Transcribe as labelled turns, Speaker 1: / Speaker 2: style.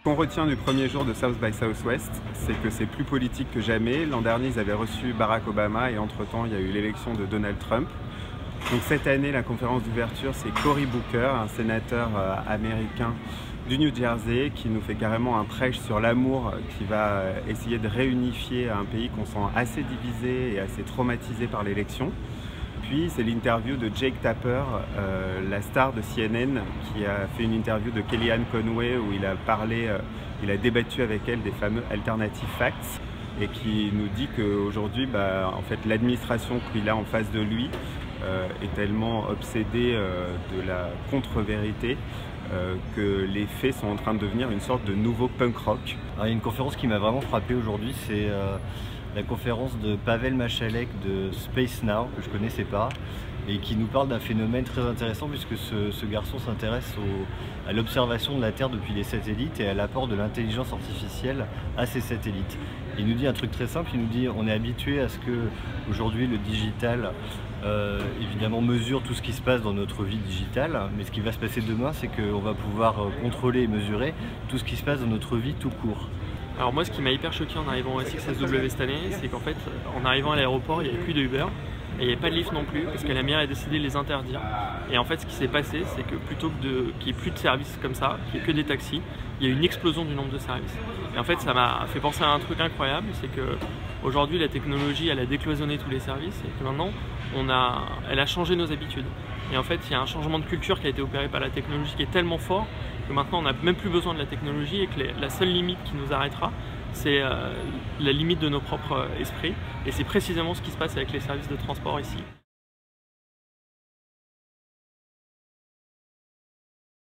Speaker 1: Ce qu'on retient du premier jour de South by Southwest, c'est que c'est plus politique que jamais. L'an dernier, ils avaient reçu Barack Obama et entre-temps, il y a eu l'élection de Donald Trump. Donc cette année, la conférence d'ouverture, c'est Cory Booker, un sénateur américain du New Jersey, qui nous fait carrément un prêche sur l'amour, qui va essayer de réunifier un pays qu'on sent assez divisé et assez traumatisé par l'élection. Puis c'est l'interview de Jake Tapper, la star de CNN, qui a fait une interview de Kellyanne Conway où il a parlé, il a débattu avec elle des fameux alternative facts et qui nous dit qu'aujourd'hui, en fait, l'administration qu'il a en face de lui est tellement obsédée de la contre-vérité que les faits sont en train de devenir une sorte de nouveau punk rock.
Speaker 2: Alors, il y a une conférence qui m'a vraiment frappé aujourd'hui, c'est la conférence de Pavel Machalek de Space Now, que je ne connaissais pas, et qui nous parle d'un phénomène très intéressant puisque ce garçon s'intéresse à l'observation de la Terre depuis les satellites et à l'apport de l'intelligence artificielle à ces satellites. Il nous dit un truc très simple, il nous dit on est habitué à ce que aujourd'hui le digital évidemment mesure tout ce qui se passe dans notre vie digitale, mais ce qui va se passer demain, c'est qu'on va pouvoir contrôler et mesurer tout ce qui se passe dans notre vie tout court.
Speaker 3: Alors moi, ce qui m'a hyper choqué en arrivant au SXSW cette année, c'est qu'en fait, en arrivant à l'aéroport, il n'y avait plus de Uber et il n'y avait pas de Lyft non plus, parce que la mairie a décidé de les interdire. Et en fait, ce qui s'est passé, c'est que plutôt que qu'il n'y ait plus de services comme ça, qu'il n'y ait que des taxis, il y a eu une explosion du nombre de services. Et en fait, ça m'a fait penser à un truc incroyable, c'est que aujourd'hui, la technologie, elle a décloisonné tous les services et que maintenant, elle a changé nos habitudes. Et en fait, il y a un changement de culture qui a été opéré par la technologie qui est tellement fort que maintenant on n'a même plus besoin de la technologie et que la seule limite qui nous arrêtera, c'est la limite de nos propres esprits. Et c'est précisément ce qui se passe avec les services de transport ici.